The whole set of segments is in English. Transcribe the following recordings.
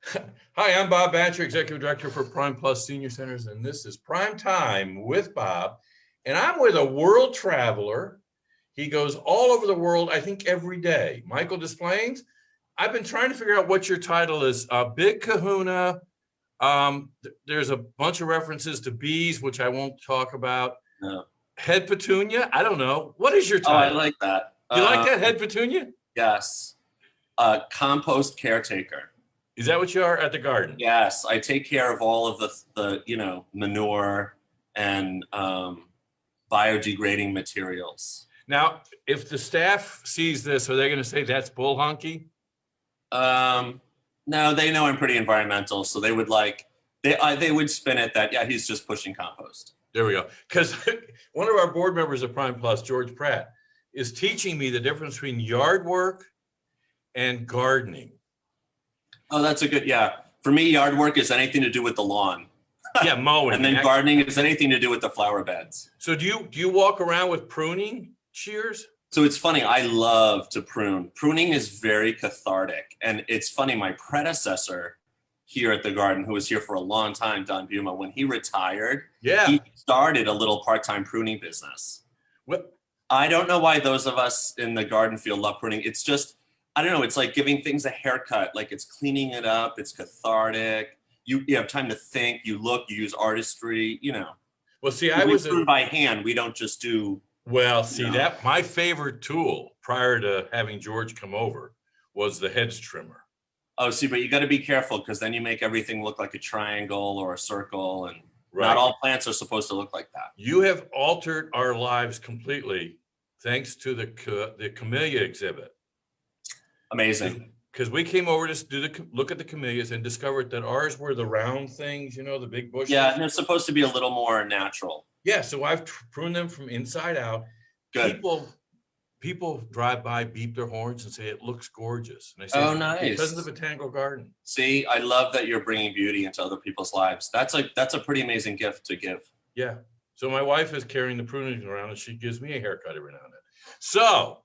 Hi, I'm Bob Batcher, Executive Director for Prime Plus Senior Centers, and this is Prime Time with Bob. And I'm with a world traveler. He goes all over the world, I think, every day. Michael Desplaines, I've been trying to figure out what your title is. Big Kahuna. There's a bunch of references to bees, which I won't talk about. No. Head Petunia? I don't know. What is your Oh, I title? like that. You like that, Head Petunia? Yes. Compost caretaker. Is that what you are at the garden? Yes, I take care of all of the manure and biodegrading materials. Now, if the staff sees this, are they going to say that's bull honky? No, they know I'm pretty environmental, so they would they would spin it that, yeah, he's just pushing compost. There we go. Because one of our board members of Prime Plus, George Pratt, is teaching me the difference between yard work and gardening. Oh, that's a good, yeah. For me, yard work is anything to do with the lawn. Yeah, mowing. And then gardening is anything to do with the flower beds. So do you walk around with pruning shears? So it's funny, I love to prune. Pruning is very cathartic. And it's funny, my predecessor here at the garden, who was here for a long time, Don Buma, when he retired, he started a little part-time pruning business. What? I don't know why those of us in the garden field love pruning. It's just, I don't know, it's like giving things a haircut, like it's cleaning it up, it's cathartic. You have time to think, you look, you use artistry, you know. Well, see, we prune by hand, we don't just do. Well, see, that my favorite tool prior to having George come over was the hedge trimmer. Oh, see, but you got to be careful because then you make everything look like a triangle or a circle, and not all plants are supposed to look like that. You have altered our lives completely thanks to the camellia exhibit. Amazing. Because we came over to do look at the camellias and discovered that ours were the round things, you know, the big bushes. Yeah, and they're supposed to be a little more natural. Yeah, so I've pruned them from inside out. Good. People drive by, beep their horns, and say it looks gorgeous. And I say, oh, nice. Because of the botanical garden. See, I love that you're bringing beauty into other people's lives. That's a pretty amazing gift to give. Yeah. So my wife is carrying the pruning around, and she gives me a haircut every now and then. So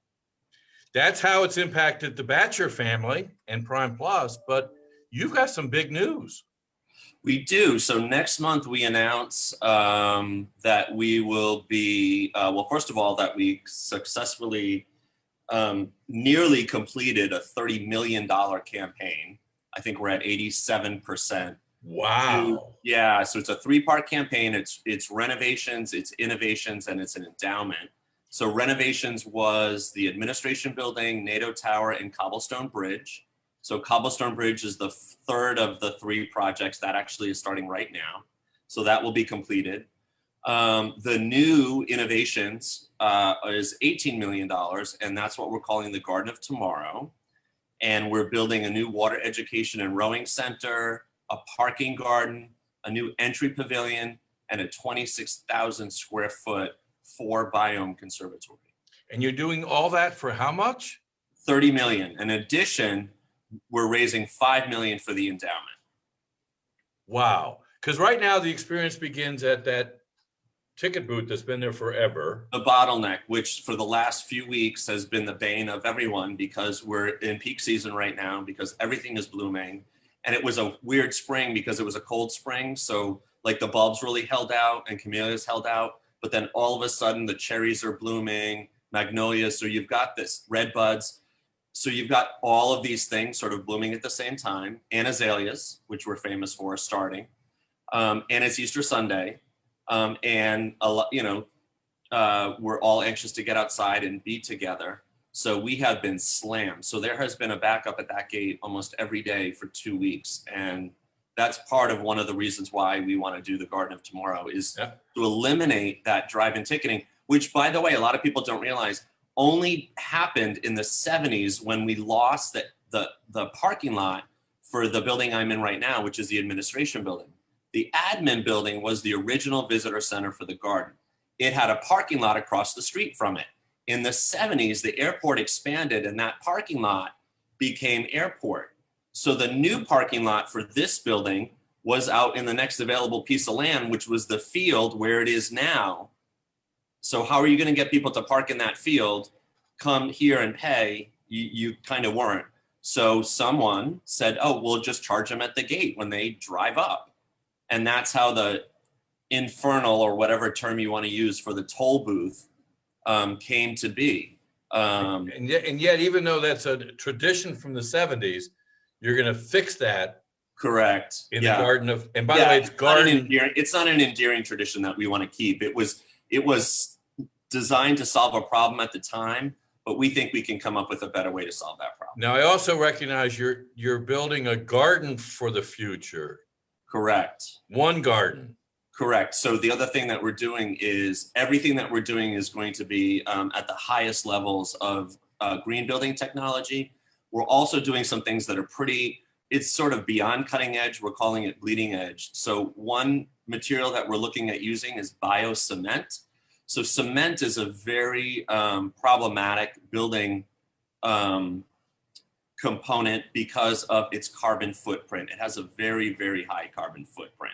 that's how it's impacted the Batcher family and Prime Plus. But you've got some big news. We do. So next month we announce that we will be, well, first of all, that we successfully nearly completed a $30 million campaign. I think we're at 87%. Wow. Yeah, so it's a 3-part campaign. It's renovations, it's innovations, and it's an endowment. So renovations was the administration building, NATO Tower, and Cobblestone Bridge. So Cobblestone Bridge is the third of the 3 projects that actually is starting right now. So that will be completed. The new innovations is $18 million, and that's what we're calling the Garden of Tomorrow. And we're building a new water education and rowing center, a parking garden, a new entry pavilion, and a 26,000 square foot 4-biome conservatory. And you're doing all that for how much? $30 million. In addition, we're raising $5 million for the endowment. Wow. Because right now the experience begins at that ticket booth that's been there forever. The bottleneck, which for the last few weeks has been the bane of everyone because we're in peak season right now because everything is blooming. And it was a weird spring because it was a cold spring. So like the bulbs really held out and camellias held out. But then all of a sudden the cherries are blooming, magnolias. So you've got this red buds. So you've got all of these things sort of blooming at the same time, and azaleas, which we're famous for, starting. And it's Easter Sunday. And, we're all anxious to get outside and be together. So we have been slammed. So there has been a backup at that gate almost every day for 2 weeks. And that's part of one of the reasons why we want to do the Garden of Tomorrow is to eliminate that drive-in ticketing, which, by the way, a lot of people don't realize only happened in the 70s when we lost the parking lot for the building I'm in right now, which is the administration building. The admin building was the original visitor center for the garden. It had a parking lot across the street from it. In the 70s, the airport expanded and that parking lot became airport. So the new parking lot for this building was out in the next available piece of land, which was the field where it is now. So how are you going to get people to park in that field, come here and pay? You kind of weren't. So someone said, oh, we'll just charge them at the gate when they drive up. And that's how the infernal, or whatever term you want to use for the toll booth, came to be. And yet, even though that's a tradition from the 70s, you're going to fix that. Correct. In the garden of, and by the Yeah, way, it's garden. It's not an endearing tradition that we want to keep. It was designed to solve a problem at the time, but we think we can come up with a better way to solve that problem. Now, I also recognize you're building a garden for the future. Correct. One garden. Correct. So the other thing that we're doing is everything that we're doing is going to be at the highest levels of green building technology. We're also doing some things that are it's sort of beyond cutting edge. We're calling it bleeding edge. So one material that we're looking at using is biocement. So cement is a very problematic building component because of its carbon footprint. It has a very, very high carbon footprint.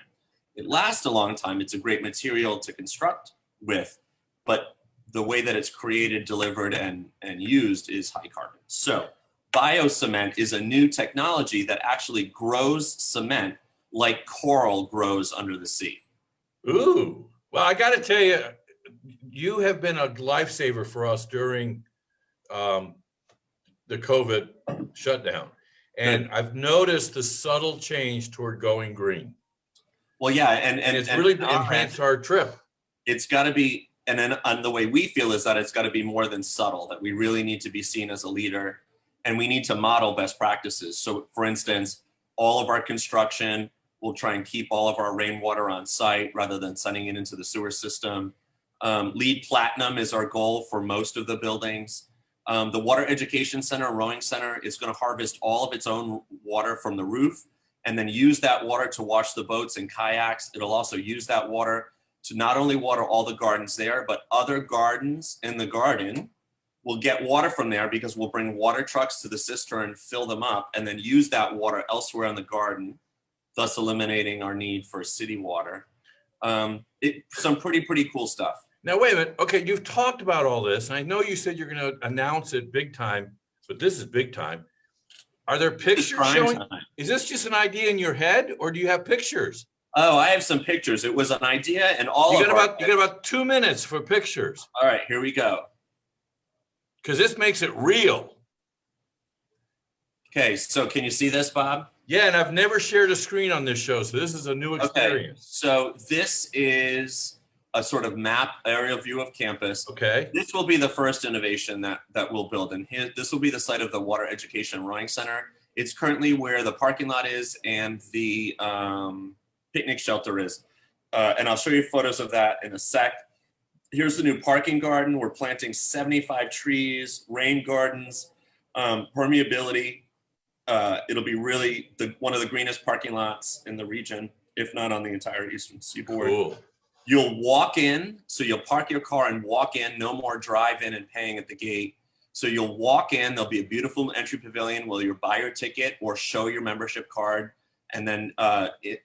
It lasts a long time. It's a great material to construct with, but the way that it's created, delivered, and used is high carbon. So biocement is a new technology that actually grows cement like coral grows under the sea. Ooh, well, I got to tell you, you have been a lifesaver for us during the COVID shutdown. And I've noticed the subtle change toward going green. Well, yeah, and it's really enhanced our trip. It's got to be, and then the way we feel is that it's got to be more than subtle, that we really need to be seen as a leader, and we need to model best practices. So for instance, all of our construction, we'll try and keep all of our rainwater on site rather than sending it into the sewer system. LEED Platinum is our goal for most of the buildings. The Water Education Center, Rowing Center, is going to harvest all of its own water from the roof and then use that water to wash the boats and kayaks. It'll also use that water to not only water all the gardens there, but other gardens in the garden will get water from there because we'll bring water trucks to the cistern, fill them up, and then use that water elsewhere in the garden, thus eliminating our need for city water. Some pretty cool stuff. Now, wait a minute. Okay, you've talked about all this, and I know you said you're going to announce it big time, but this is big time. Are there pictures showing? Is this just an idea in your head, or do you have pictures? Oh, I have some pictures. It was an idea, and you got about 2 minutes for pictures. All right, here we go. Because this makes it real. Okay, so can you see this, Bob? Yeah, and I've never shared a screen on this show, so this is a new experience. Okay, so this is a sort of map aerial view of campus. Okay. This will be the first innovation that we'll build. And this will be the site of the Water Education and Rowing Center. It's currently where the parking lot is and the picnic shelter is. And I'll show you photos of that in a sec. Here's the new parking garden. We're planting 75 trees, rain gardens, permeability. It'll be really one of the greenest parking lots in the region, if not on the entire Eastern Seaboard. Cool. You'll walk in, so you'll park your car and walk in, no more drive in and paying at the gate. So you'll walk in, there'll be a beautiful entry pavilion where you buy your ticket or show your membership card, and then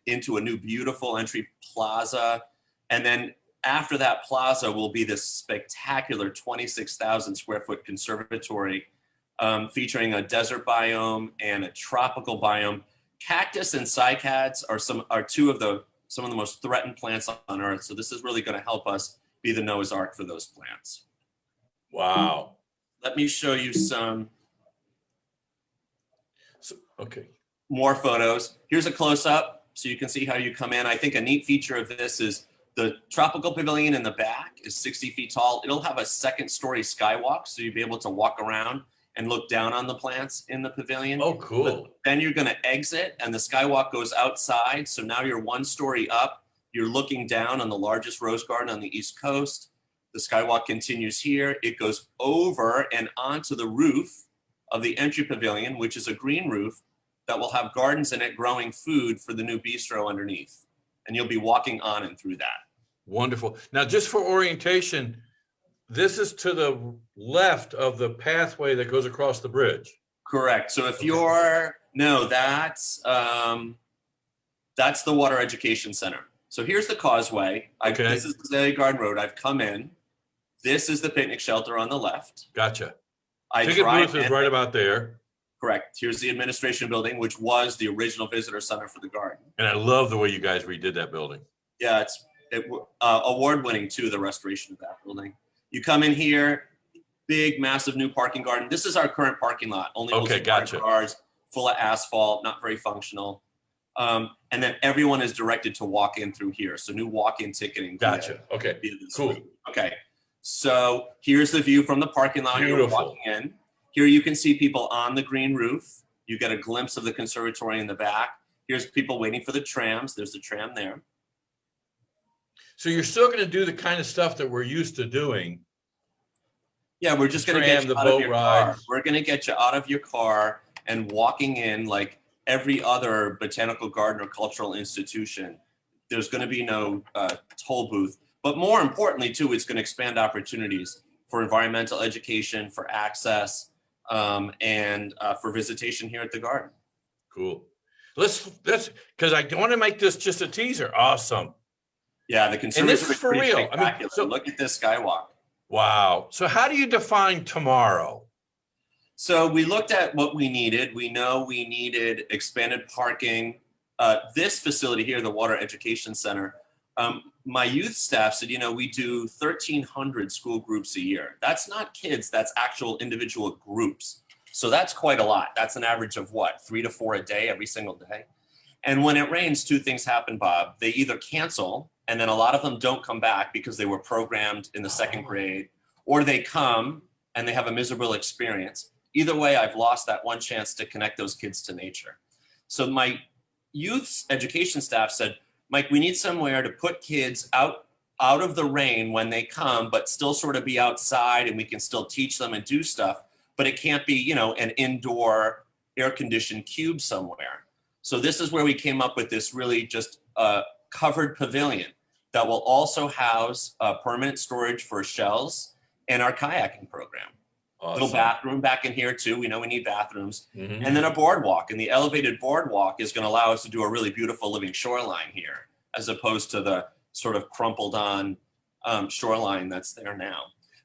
into a new beautiful entry plaza. And then after that plaza will be this spectacular 26,000 square foot conservatory featuring a desert biome and a tropical biome. Cactus and cycads are two of some of the most threatened plants on Earth. So this is really going to help us be the Noah's Ark for those plants. Wow. Let me show you some more photos. Here's a close-up so you can see how you come in. I think a neat feature of this is the tropical pavilion in the back is 60 feet tall. It'll have a second-story skywalk, so you'll be able to walk around and look down on the plants in the pavilion. Oh, cool. But then you're going to exit and the skywalk goes outside. So now you're one story up. You're looking down on the largest rose garden on the East Coast. The skywalk continues here. It goes over and onto the roof of the entry pavilion, which is a green roof that will have gardens in it growing food for the new bistro underneath. And you'll be walking on and through that. Wonderful. Now, just for orientation, this is to the left of the pathway that goes across the bridge. Correct. So if that's the Water Education Center. So here's the causeway. This is the Garden Road. I've come in. This is the picnic shelter on the left. Gotcha. Ticket booth is right about there. Correct. Here's the administration building, which was the original visitor center for the garden. And I love the way you guys redid that building. Yeah, it's award-winning too, the restoration of that building. You come in here, big, massive new parking garden. This is our current parking lot. Only Okay, gotcha. cars, full of asphalt, not very functional. And then everyone is directed to walk in through here. So new walk-in ticketing. Gotcha. Okay, cool. Route. Okay, so here's the view from the parking lot. Beautiful. You're walking in. Here you can see people on the green roof. You get a glimpse of the conservatory in the back. Here's people waiting for the trams. There's the tram there. So you're still going to do the kind of stuff that we're used to doing. Yeah, we're just going to get you out of your car. We're going to get you out of your car and walking in like every other botanical garden or cultural institution. There's going to be no toll booth. But more importantly, too, it's going to expand opportunities for environmental education, for access, and for visitation here at the garden. Cool. Let's because I want to make this just a teaser. Awesome. Yeah, the conservatory is for real. I mean, so look at this skywalk. Wow. So how do you define tomorrow? So we looked at what we needed. We know we needed expanded parking. This facility here, the Water Education Center, my youth staff said, we do 1,300 school groups a year. That's not kids, that's actual individual groups. So that's quite a lot. That's an average of what, 3 to 4 a day, every single day. And when it rains, two things happen, Bob. They either cancel, and then a lot of them don't come back because they were programmed in the second grade, or they come and they have a miserable experience. Either way, I've lost that one chance to connect those kids to nature. So my youth education staff said, Mike, we need somewhere to put kids out of the rain when they come, but still sort of be outside and we can still teach them and do stuff, but it can't be, an indoor air-conditioned cube somewhere. So this is where we came up with this really just covered pavilion that will also house permanent storage for shells and our kayaking program. Awesome. Little bathroom back in here too. We know we need bathrooms. Mm-hmm. And then a boardwalk. And the elevated boardwalk is going to allow us to do a really beautiful living shoreline here, as opposed to the sort of crumpled on shoreline that's there now.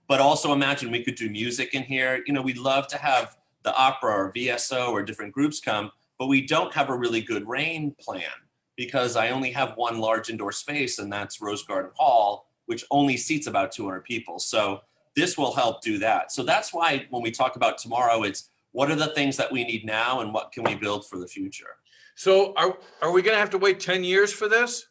But also imagine we could do music in here. We'd love to have the opera or VSO or different groups come, but we don't have a really good rain plan because I only have one large indoor space, and that's Rose Garden Hall, which only seats about 200 people. So this will help do that. So that's why when we talk about tomorrow, it's what are the things that we need now and what can we build for the future? So are we going to have to wait 10 years for this?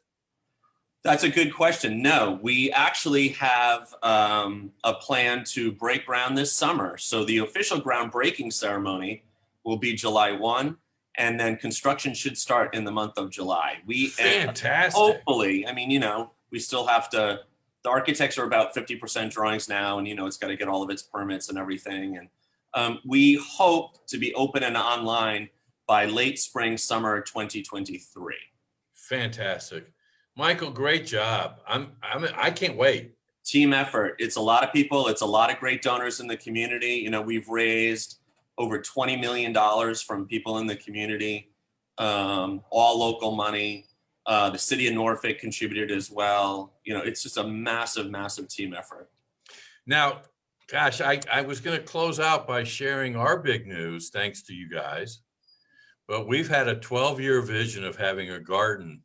That's a good question. No, we actually have a plan to break ground this summer. So the official groundbreaking ceremony will be July 1, and then construction should start in the month of July. Fantastic. Hopefully, we still have to, the architects are about 50% drawings now, and it's got to get all of its permits and everything. And we hope to be open and online by late spring, summer 2023. Fantastic. Michael, great job. I can't wait. Team effort. It's a lot of people. It's a lot of great donors in the community. We've raised over $20 million from people in the community, all local money. The city of Norfolk contributed as well. It's just a massive, massive team effort. Now, gosh, I was going to close out by sharing our big news, thanks to you guys. But we've had a 12-year vision of having a garden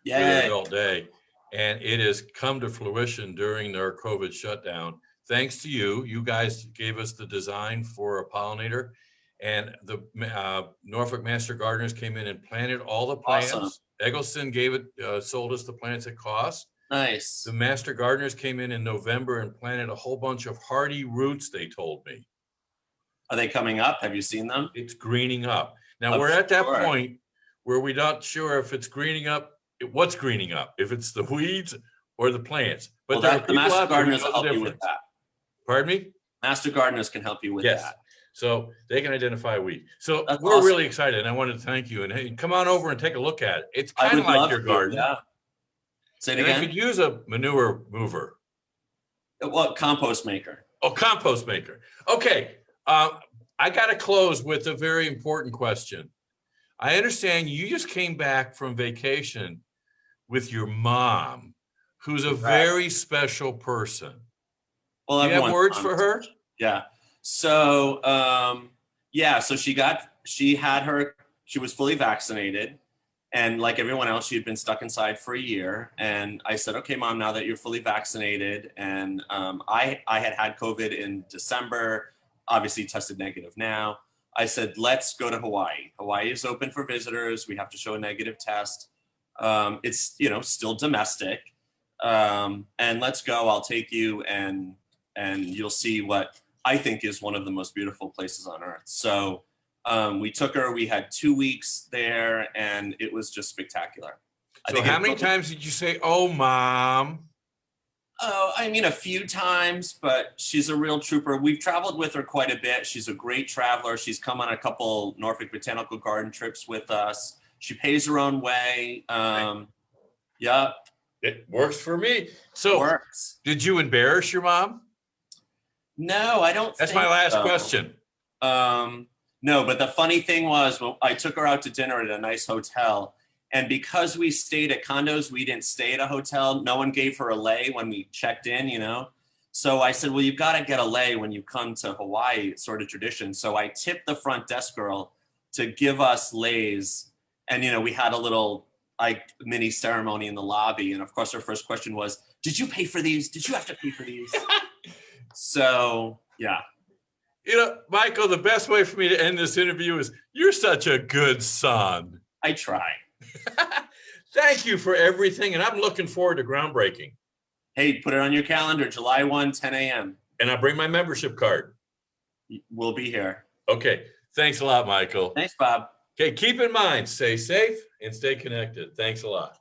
for the adult day, and it has come to fruition during our COVID shutdown. Thanks to you. You guys gave us the design for a pollinator, and the Norfolk Master Gardeners came in and planted all the plants. Awesome. Eggleston sold us the plants at cost. Nice. The Master Gardeners came in November and planted a whole bunch of hardy roots, they told me. Are they coming up? Have you seen them? It's greening up. Now we're at that point where we're not sure if it's greening up, what's greening up, if it's the weeds or the plants. But the Master Gardeners will help you with that. Pardon me? Master Gardeners can help you with that. So they can identify weed. So That's we're awesome. really excited, and I wanted to thank you. And hey, come on over and take a look at it. It's kind of like your garden. Yeah. Say it and again. I could use a manure mover. Well, compost maker. Oh, compost maker. Okay. I got to close with a very important question. I understand you just came back from vacation with your mom, who's a very special person. Well, do you have words for her? Yeah. So Yeah, so she was fully vaccinated. And like everyone else, she had been stuck inside for a year. And I said, okay, Mom, now that you're fully vaccinated, and I had COVID in December, obviously tested negative now. I said, let's go to Hawaii. Hawaii is open for visitors. We have to show a negative test. It's, still domestic. And let's go. I'll take you, and you'll see what I think is one of the most beautiful places on earth. So we took her. We had 2 weeks there, and it was just spectacular. So how many times did you say, "Oh, Mom"? Oh, I mean, a few times, but she's a real trooper. We've traveled with her quite a bit. She's a great traveler. She's come on a couple Norfolk Botanical Garden trips with us. She pays her own way. Yeah. It works for me. So Works. Did you embarrass your mom? No, I don't That's think my last so. question. No, but the funny thing was, well, I took her out to dinner at a nice hotel. And because we stayed at condos, we didn't stay at a hotel. No one gave her a lei when we checked in, So I said, well, you've got to get a lei when you come to Hawaii. It's sort of tradition. So I tipped the front desk girl to give us leis. And, we had a little mini ceremony in the lobby. And of course, her first question was, did you pay for these? Did you have to pay for these? So, yeah. Michael, the best way for me to end this interview is, you're such a good son. I try. Thank you for everything. And I'm looking forward to groundbreaking. Hey, put it on your calendar, July 1, 10 a.m. And I'll bring my membership card. We'll be here. Okay. Thanks a lot, Michael. Thanks, Bob. Okay. Keep in mind, stay safe and stay connected. Thanks a lot.